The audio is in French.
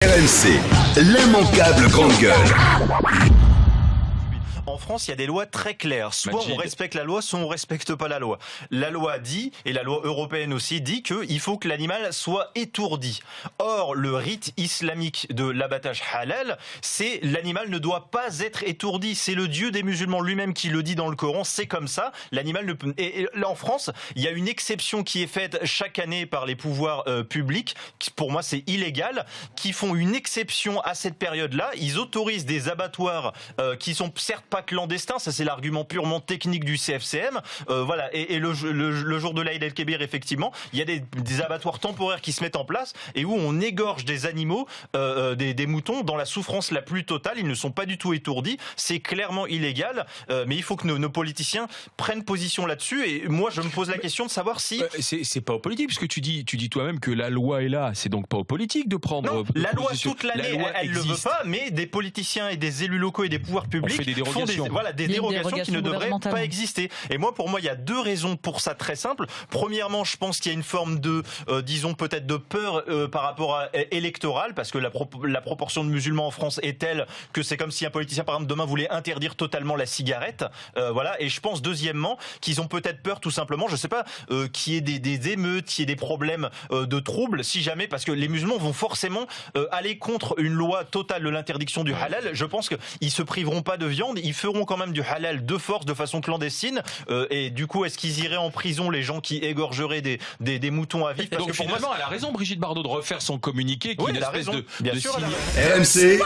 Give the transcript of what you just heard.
RMC, l'immanquable grande gueule. En France, il y a des lois très claires. Soit on respecte la loi, soit on respecte pas la loi. La loi dit, et la loi européenne aussi dit, qu'il faut que l'animal soit étourdi. Or, le rite islamique de l'abattage halal, c'est l'animal ne doit pas être étourdi. C'est le Dieu des musulmans lui-même qui le dit dans le Coran. C'est comme ça. L'animal ne peut... Et là, en France, il y a une exception qui est faite chaque année par les pouvoirs publics. Qui, pour moi, c'est illégal. Qui font une exception à cette période-là. Ils autorisent des abattoirs qui sont certes pas clandestin, ça c'est l'argument purement technique du CFCM. Voilà. Et le jour de l'Aïd el-Kébir, effectivement, il y a des abattoirs temporaires qui se mettent en place et où on égorge des animaux, des moutons, dans la souffrance la plus totale. Ils ne sont pas du tout étourdis. C'est clairement illégal, mais il faut que nos politiciens prennent position là-dessus. Et moi, je me pose la question de savoir si... C'est pas aux politiques, puisque tu dis toi-même que la loi est là. C'est donc pas aux politiques de prendre... Non, la loi position. toute l'année, elle le veut pas, mais des politiciens et des élus locaux et des pouvoirs publics fait des dérogations. des dérogations qui ne devraient pas exister. Et moi, pour moi, il y a deux raisons pour ça très simples. Premièrement, je pense qu'il y a une forme de, disons peut-être de peur par rapport à électorale, parce que la proportion de musulmans en France est telle que c'est comme si un politicien, par exemple, demain voulait interdire totalement la cigarette. Voilà. Et je pense, deuxièmement, qu'ils ont peut-être peur, tout simplement, je sais pas, qu'il y ait des émeutes, qu'il y ait des problèmes de troubles, si jamais, parce que les musulmans vont forcément aller contre une loi totale de l'interdiction du halal. Je pense qu'ils se priveront pas de viande, ils feront quand même du halal de force, de façon clandestine. Et du coup, est-ce qu'ils iraient en prison, les gens qui égorgeraient des moutons à vif? Parce que pour moi, elle a raison, Brigitte Bardot, de refaire son communiqué, qui est une espèce de Bien sûr, signal. RMC.